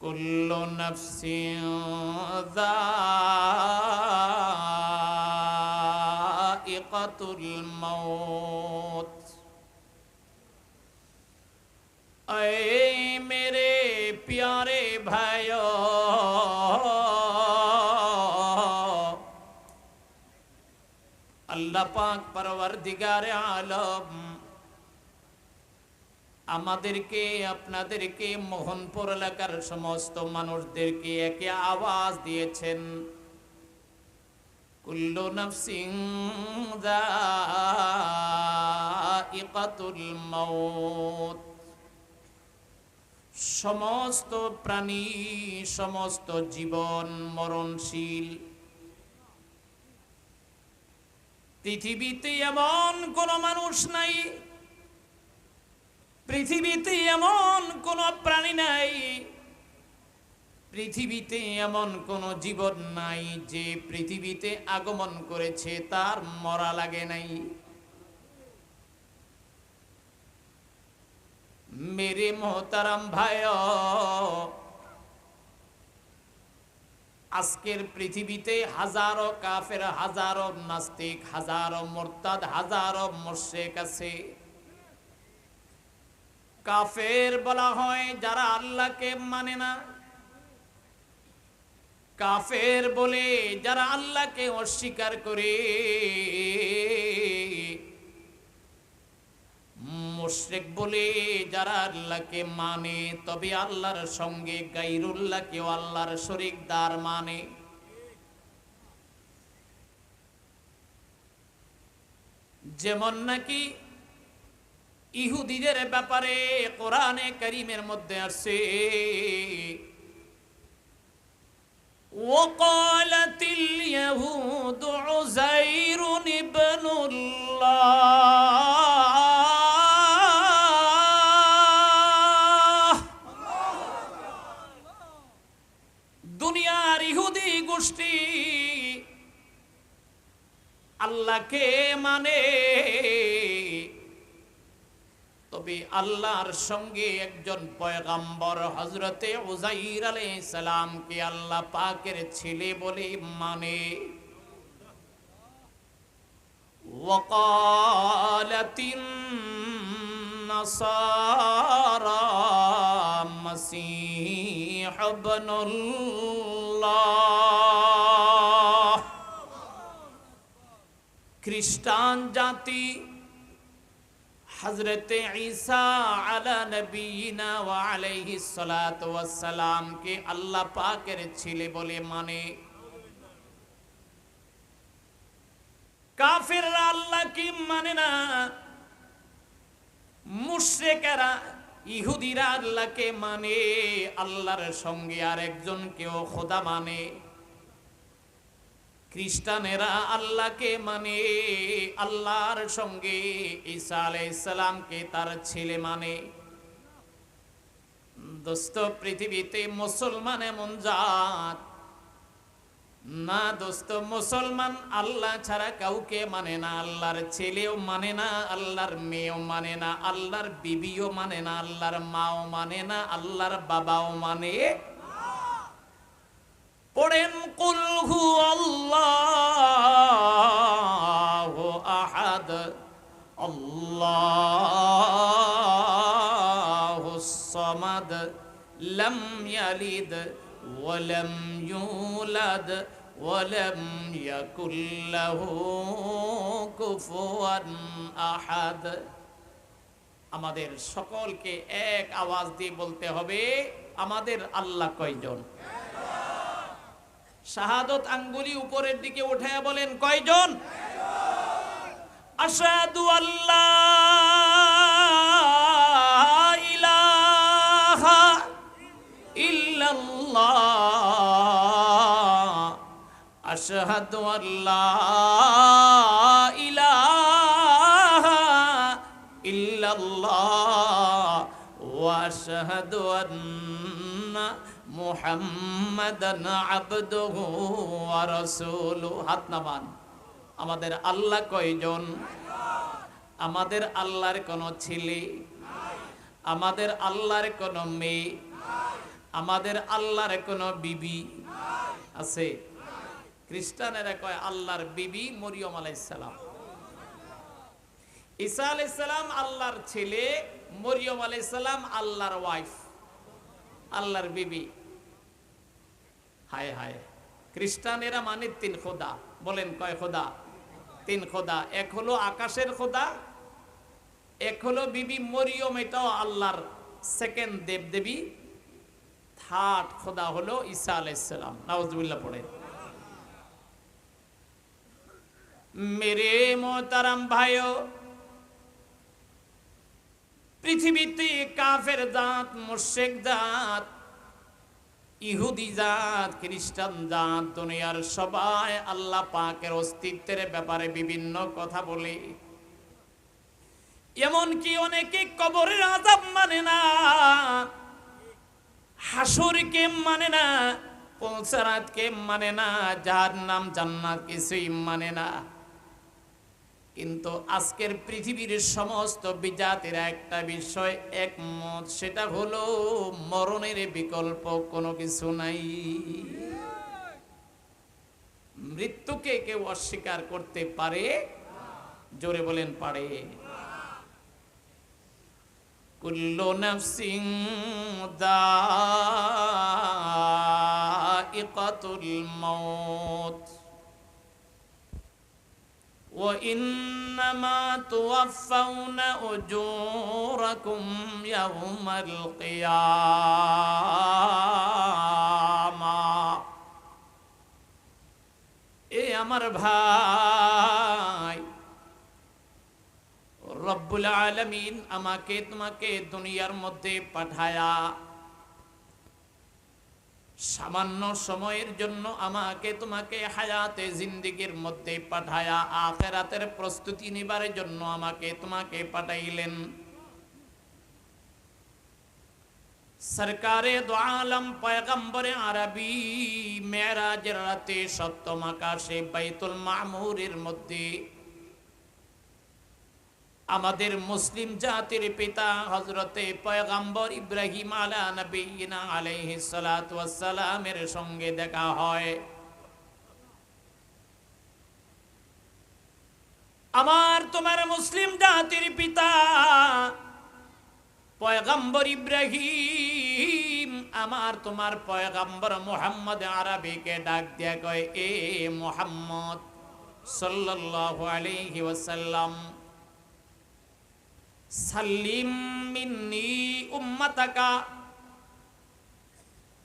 কুল্লু নাফসিন যায়িকাতুল মউত। ऐ मेरे प्यारे भाइयों, अल्लाह पाक परवरदिगारे आलम আমাদেরকে আপনাদেরকে মোহনপুর এলাকার সমস্ত মানুষদেরকে একে আওয়াজ দিয়েছেন, কুল্লু নাফসিন যায়িকাতুল মউত। সমস্ত প্রাণী, সমস্ত জীবন মরণশীল। পৃথিবীতে এমন কোন মানুষ নাই, পৃথিবীতে এমন কোন প্রাণী নাই, পৃথিবীতে এমন কোন জীবন নাই যে পৃথিবীতে আগমন করেছে তার মরা লাগে নাই। मेरे मोहतरम भाइयों, আজকের পৃথিবীতে হাজারো কাফের, হাজারো নাস্তিক, হাজারো মুরতাদ, হাজারো মুশরিক আছে। কাফের বলা হয় যারা আল্লাহকে মানে না, কাফের বলে যারা আল্লাহকে অস্বীকার করে। মুশরিক বলে যারা আল্লাহকে মানে তবে আল্লাহর সঙ্গে গায়রুল্লাহকেও আল্লাহর শরীকদার মানে। যেমন নাকি ইহুদিদের ব্যাপারে কোরআনে কারীমের মধ্যে আছে, ওয়াকালাতিল ইয়াহুদু উযাইরুন ইবনুল্লাহ। দুনিয়ার ইহুদি গোষ্ঠী আল্লাহকে মানে, তবে আল্লাহর সঙ্গে একজন পয়গম্বর হযরতে উযাইর আলাইহিস সালামকে আল্লাহ পাকের ছেলে বলে মানে। ওয়াকালাতিন নাসারা মাসীহ ইবনুল্লাহ। খ্রিস্টান জাতি হযরতে ঈসা আলা নবিয়িনা ওয়া আলাইহিস সালাতু ওয়াস সালাম কে আল্লাহ পাকের ছেলে বলে মানে। কাফিররা আল্লাহকে মানে না, মুশরিকেরা ইহুদিরা আল্লাহকে মানে, আল্লাহর সঙ্গে আরেকজনকেও খোদা মানে। খ্রিস্টানেরা আল্লাহকে মানে, আল্লাহর সঙ্গে ঈসা আলাইহিস সালামকে তার ছেলে মানে। দোস্ত, পৃথিবীতে মুসলমান এমন জাত না দোস্ত, মুসলমান আল্লাহ ছাড়া কাউকে মানে না, আল্লাহর ছেলেও মানে না, আল্লাহর মেয়েও মানে না, আল্লাহর বিবিও মানে না, আল্লাহর মাও মানে না, আল্লাহর বাবাও মানে। পড়েন কুল হুয়াল্লাহু আহাদ আল্লাহুস সামাদ লাম ইয়ালিদ ওয়া লাম ইউলাদ ওয়া লাম ইয়াকুল লাহু কুফুয়ান আহাদ। আমাদের সকলকে এক আওয়াজ দিয়ে বলতে হবে, আমাদের আল্লাহ কয়জন? শাহাদত আঙ্গুলি উপরের দিকে উঠায়া বলেন, কয়জন? আশহাদু আল্লাহ ইলাহা ইল্লাল্লাহ, আশহাদু আল্লাহ ইলাহা ইল্লাল্লাহ ওয়া আশহাদু আন্না মুহাম্মাদান আবদুহু ওয়া রাসূলুহু। হাত নামান। আমাদের আল্লাহ কয়জন? আমাদের আল্লাহর কোনো ছেলে, আমাদের আল্লাহর কোনো মেয়ে, আমাদের আল্লাহর কোনো বিবি আছে? খ্রিস্টানেরা কয় আল্লাহর বিবি মরিয়ম আলাইহিস সালাম। ঈসা আলাইহিস সালাম আল্লাহর ছেলে, মরিয়ম আলাইহিস সালাম আল্লাহর ওয়াইফ, আল্লাহর বিবি। হায় হায়, খ্রিস্টানেরা মানে তিন খোদা। বলেন কয় খোদা? তিন খোদা। এক হলো আকাশের খোদা, এক হলো বিবি মরিয়ম, এটাও আল্লাহর সেকেন্ড দেবদেবী। থার্ড খোদা হলো ঈসা আলাইহিস সালাম। নাউজুবিল্লাহ পড়ে। মেরে মোহতারাম ভাইও, পৃথিবীতে কাফের জাত, মুশরিক জাত, ইহুদি জাত, খ্রিস্টান জাত, দুনিয়ার সবাই আল্লাহ পাকের অস্তিত্বের ব্যাপারে বিভিন্ন কথা বলে। এমনকি অনেকে কবরের আযাব মানে না, হাসরকে মানে না, পৌঁছারাতকে মানে না, জাহান্নাম জান্নাত কিছুই মানে না। কিন্তু আজকের পৃথিবীর সমস্ত বিজাতিরা একটা বিষয় একমত, সেটা হলো মরণের বিকল্প কোনো কিছু নাই। মৃত্যুকে কেউ অস্বীকার করতে পারে? জোরে বলেন পারে? কুল্লু নাফসিন যায়িকাতুল মাউত ওয়া ইন্নামা তুওয়াফাউনা উজুরাকুম ইয়াওমাল কিয়ামাহ। এ আমার ভাই, রব্বুল আলামিন আমাকে তোমাকে দুনিয়ার মধ্যে পাঠায়া সামান্য সময়ের জন্য আমাকে তোমাকে হায়াতে জিন্দেগির মধ্যে পাঠায়া আখিরাতের প্রস্তুতি নিবার জন্য আমাকে তোমাকে পাঠাইলেন। সরকারে দো আলম পয়গম্বরে আরবি মেরাজের রাতে সপ্তম আকাশে বাইতুল মামুরের মধ্যে আমাদের মুসলিম জাতির পিতা হযরতে পয়গম্বর ইব্রাহিম আলা নবিয়িনা আলাইহিস সালাতু ওয়াস সালামের সঙ্গে দেখা হয়। আমার তোমার মুসলিম জাতির পিতা পয়গম্বর ইব্রাহিম আমার তোমার পয়গম্বর মুহাম্মদ আরবিকে ডাক দিয়া কয়, এ মুহাম্মদ সাল্লাল্লাহু আলাইহি ওয়াসাল্লাম, সাল্লিম মিন্নি উম্মাতাকা,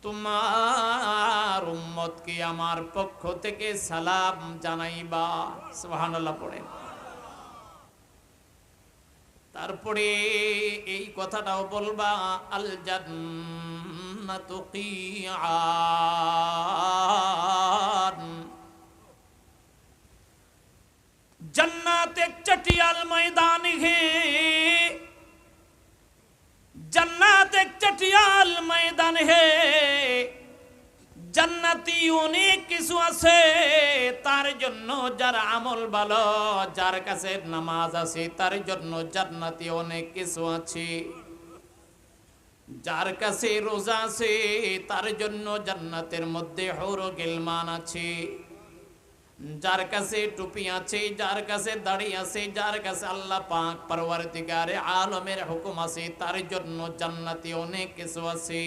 তোমার উম্মতকে আমার পক্ষ থেকে সালাম জানাইবা। সুবহানাল্লাহ পড়েন। তারপরে এই কথাটাও বলবা, আল জান্নাতু কিআন, जन्नत एक चटियाल मैदान है, जन्नत एक चटियाल मैदान है, জান্নাতি অনেক কিছু আছে তার জন্য, যার আমল ভালো, যার কাছে নামাজ আছে তার জন্য জান্নাতি অনেক কিছু আছে, যার কাছে রোজা আছে তার জন্য জান্নাতের মধ্যে হুরুল গিলমান আছে, যার কাছে টুপি আছে, যার কাছে দাড়ি আছে, যার কাছে আল্লাহ পাক পরওয়ারদিগারে আলমের হুকুম আছে তার জন্য জান্নাতি অনেক কিছু আছে।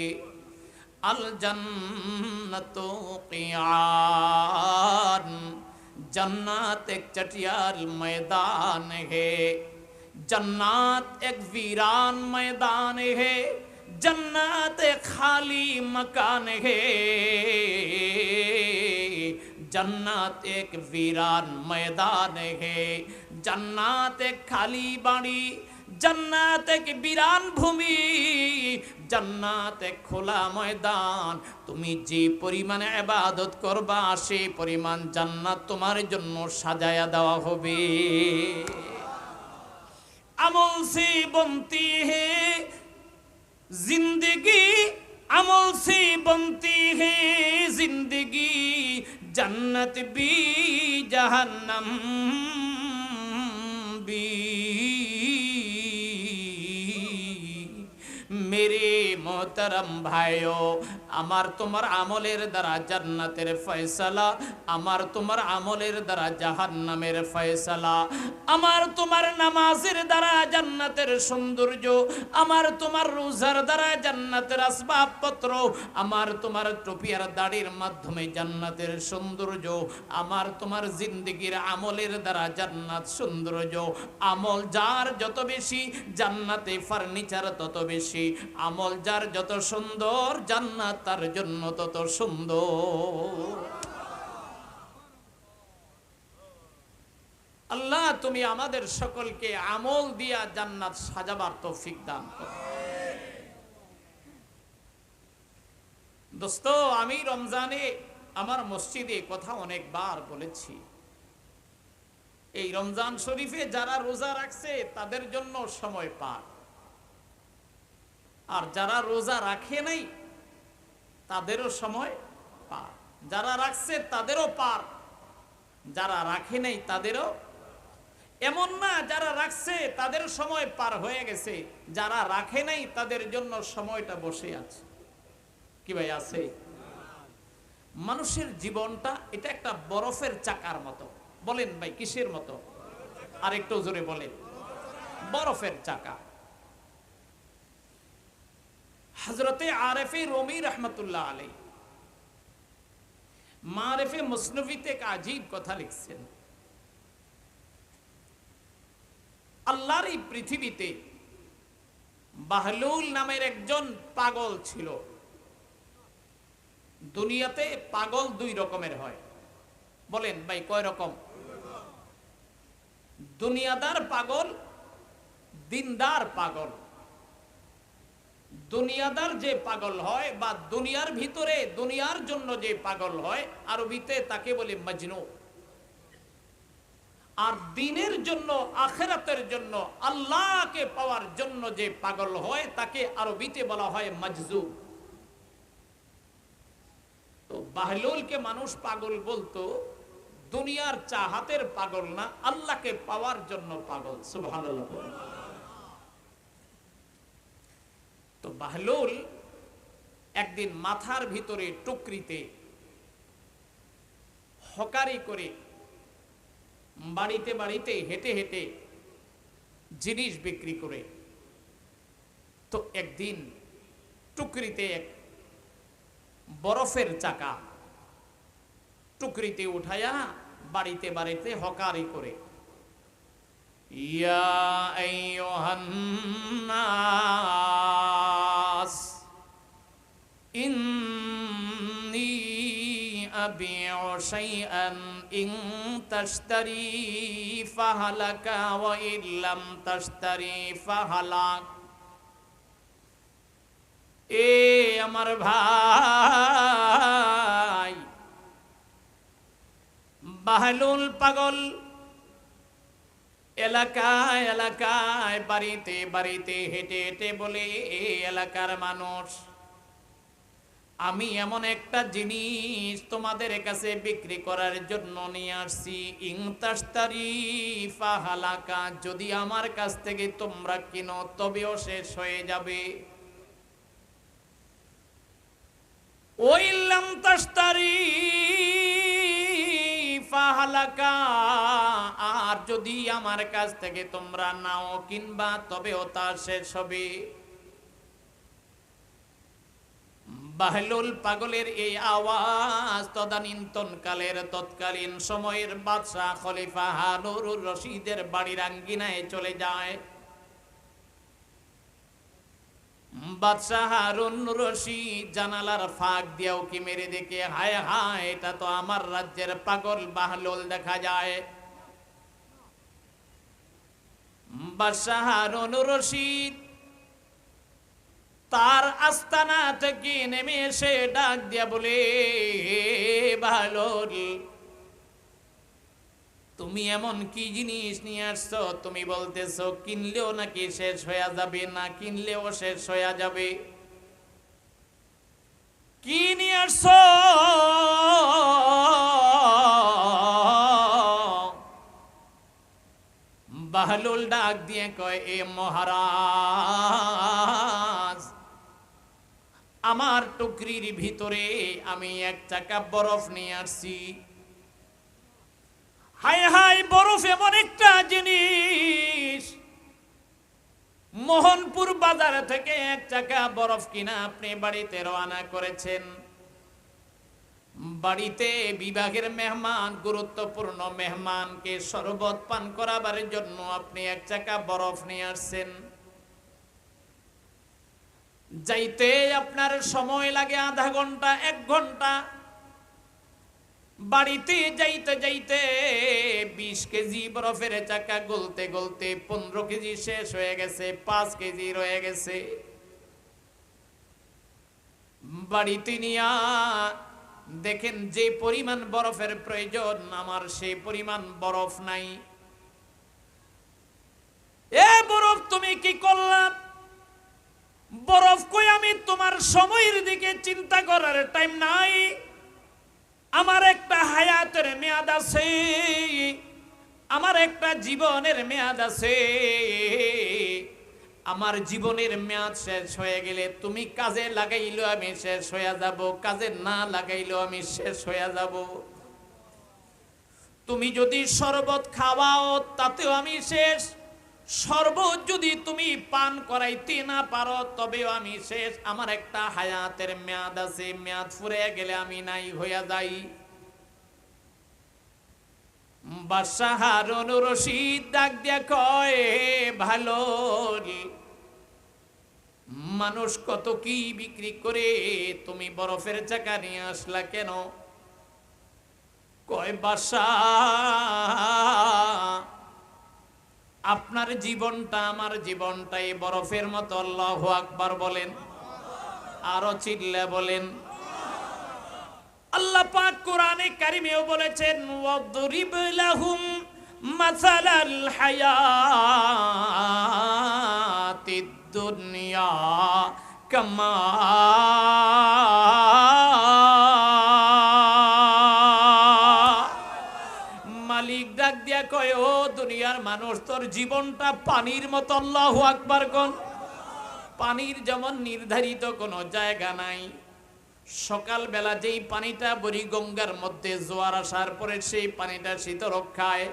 আল জান্নাতু কিয়ান, जन्नत एक चटियाल मैदान है, जन्नत एक वीरान मैदान है, जन्नत एक खाली मकान है, जन्नत एक वीरान मैदान है, जन्नत एक खाली बाड़ी, जन्नत एक वीरान भूमि, जन्नत एक খোলা ময়দান। তুমি যে পরিমাণে ইবাদত করবা সেই পরিমাণ জান্নাত তোমার জন্য সাজায়া দেওয়া হবে। আমল সে বনতি হে জিন্দেগি, আমল সে বনতি হে জিন্দেগি, जन्नत भी जहन्नम भी। मेरे মোহতারাম ভাইও, আমার তোমার আমলের দ্বারা জান্নাতের ফয়সালা, আমার তোমার আমলের দ্বারা জাহান্নামের ফয়সালা, আমার তোমার নামাজের দ্বারা জান্নাতের সৌন্দর্য, আমার তোমার রোজার দ্বারা জান্নাতের আসবাবপত্র, আমার তোমার টুপি আর দাড়ির মাধ্যমে জান্নাতের সৌন্দর্য, আমার তোমার জিন্দেগির আমলের দ্বারা জান্নাত সৌন্দর্য। আমল যার যত বেশি জান্নাতে ফার্নিচার তত বেশি, আমল যার যত সুন্দর জান্নাত তার জন্য তত সুন্দর। আল্লাহ তুমি আমাদের সকলকে আমল দিয়া জান্নাত সাজাবার তৌফিক দান করো। দোস্ত, আমি রমজানে আমার মসজিদে কথা অনেকবার বলেছি, এই রমজান শরীফে যারা রোজা রাখছে তাদের জন্য সময় পার, আর যারা রোজা রাখে নাই তাদেরও সময় পার। যারা রাখছে তাদেরও পার, যারা রাখে নাই তাদেরও। এমন না যারা রাখছে তাদের সময় পার হয়ে গেছে, যারা রাখে নাই তাদের জন্য সময়টা বসে আছে। কি ভাই আছে? মানুষের জীবনটা এটা একটা বরফের চাকার মতো। বলেন ভাই কিসের মতো? আর একটু জোরে বলেন। বরফের চাকা। হযরতে আরেফে রুমি রহমতুল্লাহ আলাইহি মারেফে মুসনভিতে এক আজীব কথা লিখছেন। আল্লাহর এই পৃথিবীতে বাহলুল নামের একজন পাগল ছিল। দুনিয়াতে পাগল দুই রকমের হয়। বলেন ভাই কয় রকম? দুনিয়াদার পাগল, দিনদার পাগল। দুনিয়াদার যে পাগল হয় বা দুনিয়ার ভিতরে দুনিয়ার জন্য যে পাগল হয়, আরবিতে তাকে বলে মজনু। আর দিনের জন্য, আখিরাতের জন্য, আল্লাহকে পাওয়ার জন্য যে পাগল হয় তাকে আরবিতে বলা হয় মজজুব। তো বাহলুলকে মানুষ পাগল বলতো দুনিয়ার চাহাতের পাগল না, আল্লাহকে পাওয়ার জন্য পাগল। সুবহানাল্লাহ। তো বাহলুল একদিন মাথার ভিতরে টুকরিতে হকারি করে বাড়িতে বাড়িতে হেঁটে হেঁটে জিনিস বিক্রি করে, তো একদিন টুকরিতে এক বরফের চাকা টুকরিতে উঠায়া বাড়িতে বাড়িতে হকারি করে, ইয়া আইয়ুহান নাস ইন্নী আবিউ শাইআন ইন তাশতারি ফাহালাকা ওয়া ইল্লাম তাশতারি ফাহালাক। এ আমার ভাই, বাহলুল পাগল এলাকায় এলাকায় বাড়িতে বাড়িতে হেঁটে হেঁটে বলে, এ এলাকার মানুষ, আমি এমন একটা জিনিস তোমাদের কাছে বিক্রি করার জন্য নিয়ে আসছি। ইন তাশতারি ফাহালাকা, যদি আমার কাছ থেকে তোমরা কিনো তবেও শেষ হয়ে যাবে। ওয়াইল্লাম তাশতারি ফাহালাকা, আর যদি আমার কাছ থেকে তোমরা নাও কিনবা তবেও তা শেষ হবে। বাহলুল পাগলের এই আওয়াজ তৎকালীন সময়ের বাদশাহ খলিফা হারুনুর রশিদের বাড়ির আঙ্গিনায় চলে যায়। বাদশাহ হারুনুর রশিদ জানালার ফাঁক দিয়েও কি মেরে দেখে, হায় হায়, এটা তো আমার রাজ্যের পাগল বাহলুল দেখা যায়। বাদশাহ হারুনুর রশিদ তার আস্তানা থেকে নেমে এসে ডাক দিয়া বলে, বাহলুল, তুমি এমন কি জিনিস নিয়ে আসছো? তুমি বলতেছো কিনলেও নাকি শেষ হয়ে যাবে, না কিনলেও শেষ হয়ে যাবে। কি নিয়ে আসছো? বাহলুল ডাক দিয়ে কয়, এ মহারাজ, আমার টুকরির ভিতরে আমি 1 চাকা বরফ নিয়ে আসছি। হায় হায়, বরফ এমন একটা জিনিস, মোহনপুর বাজার থেকে 1 চাকা বরফ কিনা আপনি বাড়িতে রওনা করেছেন। বাড়িতে বিভাগের মেহমান, গুরুত্বপূর্ণ মেহমানকে শরবত পান করাবার জন্য আপনি 1 চাকা বরফ নিয়ে আসছেন। যাইতে আপনার সময় লাগে আধা ঘন্টা 1 ঘন্টা। বাড়িতে যাইতে যাইতে 20 কেজি বরফের চাকা গলতে গলতে 15 কেজি শেষ হয়ে গেছে, 5 কেজি রয়ে গেছে। বাড়িতে নিয়া দেখেন যে পরিমাণ বরফের প্রয়োজন আমার সেই পরিমাণ বরফ নাই। এ বরফ তুমি কি করলা? বরফ কই, আমি তোমার সময়ের দিকে চিন্তা করার টাইম নাই। আমার একটা হায়াতের মেয়াদ আছে, আমার একটা জীবনের মেয়াদ আছে। আমার জীবনের মেয়াদ শেষ হয়ে গেলে তুমি কাজে লাগাইলো আমি শেষ হয়ে যাব, কাজে না লাগাইলো আমি শেষ হয়ে যাব। তুমি যদি শরবত খাওয়াও তাতেও আমি শেষ, শরবত যদি তুমি পান করাইতে না পারো তবেও আমি শেষ। আমার একটা হায়াতের মেয়াদ আছে, মেয়াদ ফুরিয়ে গেলে আমি নাই হইয়া যাই। বাদশাহ হারুন রশিদ ডাক দিয়া কয়, ভালো মানুষ কত কি বিক্রি করে, তুমি বরফের চাকা নিয়ে আসলা কেন? কয়, বাদশাহ আপনার জীবনটা আমার জীবনটাই বরফের মতো। আল্লাহু আকবার বলেন, আরো চিল্লা বলেন। আল্লাহ পাক কোরআনে কারিমেও বলেছেন, ওয়াদরিব লাহুম মাসালাল হায়াতিদ দুনিয়া কামা মালিক ডাক দিয়া কয়, ও দুনিয়ার মানুষ, তোর জীবনটা পানির মতো। আল্লাহু আকবার কোন। পানির যেমন নির্ধারিত কোনো জায়গা নাই। সকালবেলা যেই পানিটা বুড়িগঙ্গার মধ্যে জোয়ার আসার পরে সেই পানিটা শীতল খায়,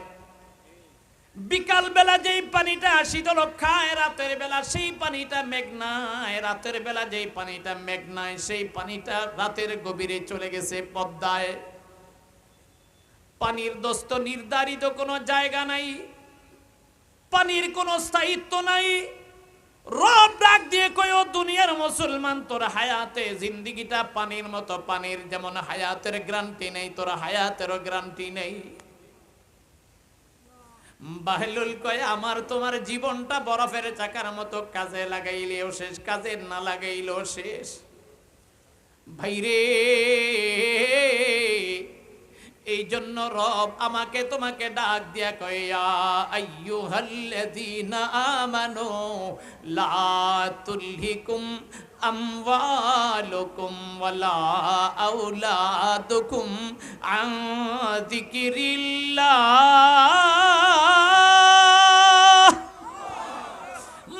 বিকাল বেলা যেই পানিটা শীতল খায়, রাতের বেলা সেই পানিটা মেঘনায়, রাতের বেলা যেই পানিটা মেঘনায় সেই পানিটা রাতের গভীরে চলে গেছে পদ্মায়। পানির দোস্ত নির্ধারিত কোনো জায়গা নাই, পানির কোনো স্থায়িত্ব নাই। রব ডাক দিয়ে কয়, ও দুনিয়ার মুসলমান, তোর হায়াতে জিন্দিগিটা পানির মতো। পানির যেমন হায়াতের গ্যারান্টি নেই, তোর হায়াতেরও গ্যারান্টি নেই। বাহলুল কয়, আমার তোমার জীবনটা বরফের চাকার মতো, কাজে লাগাইলেও শেষ, কাজে না লাগাইলেও শেষ। ভাইরে, এই জন্য রব আমাকে তোমাকে ডাক দিয়া কয়, ইয়া আইয়ুহাল্লাযীনা আমানু লা তুলহিকুম আমওয়ালুকুম ওয়ালা আওলাদুকুম আন যিকরিল্লাহ।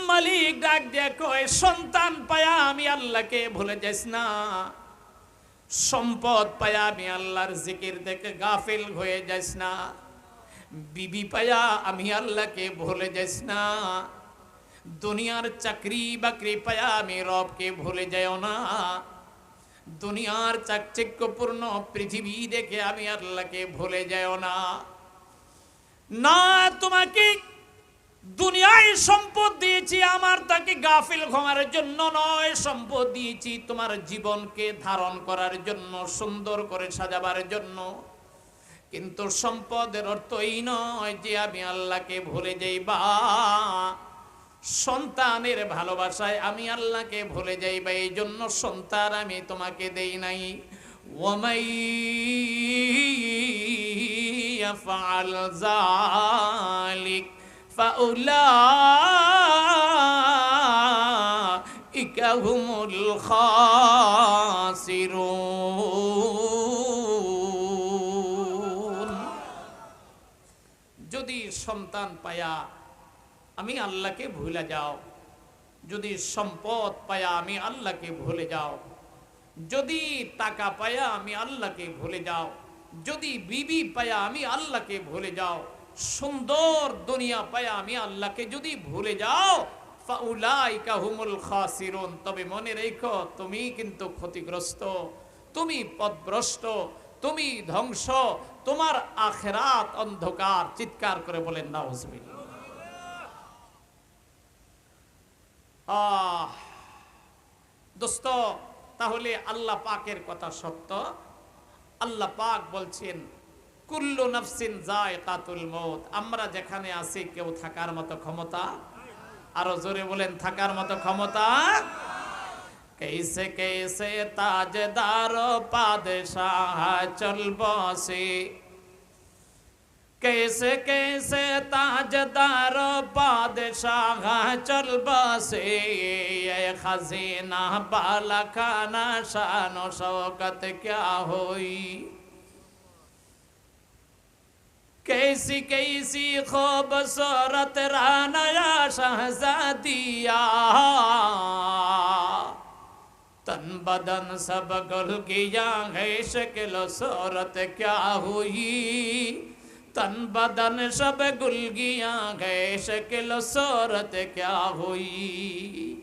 মালিক ডাক দিয়া কয়, সন্তান পায়া আমি আল্লাহকে ভুলে যাস না, সম্পদ পায়া আমি আল্লাহর জিকির থেকে গাফিল হয়ে যাস না, বিবি পায়া আমি আল্লাহকে ভুলে যাস না, দুনিয়ার চাকরি বাকরি পায়া আমি রবকে ভুলে যাও না, দুনিয়ার চাকচিক্যপূর্ণ পৃথিবী দেখে আমি আল্লাহকে ভুলে যাও না। না, তোমাকে দুনিয়ায় সম্পদ দিয়েছি আমার তাকে গাফিল হওয়ার জন্য নয়, সম্পদ দিয়েছি তোমার জীবনকে ধারণ করার জন্য, সুন্দর করে সাজাবার জন্য। কিন্তু সম্পদের অর্থ এই নয় যে আমি আল্লাহকে ভুলে যাইবা, সন্তানের ভালোবাসায় আমি আল্লাহকে ভুলে যাইবা, এই জন্য সন্তান আমি তোমাকে দেই নাই। ওয়ামাই ইয়াফআল যালিক ফাউলাইকা হুমুল খাসিরুন। যদি সন্তান পায়া আমি আল্লাহকে ভুলে যাও, যদি সম্পদ পায়া আমি আল্লাহকে ভুলে যাও, যদি টাকা পায়া আমি আল্লাহকে ভুলে যাও, যদি বিবি পায়া আমি আল্লাহকে ভুলে যাও, সুন্দর দুনিয়া পায়া আমি আল্লাহকে যদি ভুলে যাও, ফাউলাইকা হুমুল খাসিরুন, তবে মনে রেখো তুমি কিন্তু ক্ষতিগ্রস্ত, তুমি পথভ্রষ্ট, তুমি ধ্বংস, তোমার আখিরাত অন্ধকার। চিৎকার করে বলেন নাউজুবিল্লাহ। দোস্ত, তাহলে আল্লাহ পাকের কথা সত্য। আল্লাহ পাক বলছেন কুল্লু নাফসিন যায়কাতুল মউত। আমরা যেখানে আছি কেউ থাকার মতো ক্ষমতা, আরো জোরে বলেন থাকার মতো ক্ষমতা। कैसे कैसे ताजदार पादशाह चल बसे, कैसे कैसे ताजदार पादशाह चल बसे, ये खजीना बाला खाना शान शौकत क्या हुई। कैसी कैसी खूबसूरत रानया शहजादिया, तन बदन सब गुल गया है शक्ल सूरत क्या हुई, तन बदन सब गुल गया है शक्ल सूरत क्या हुई।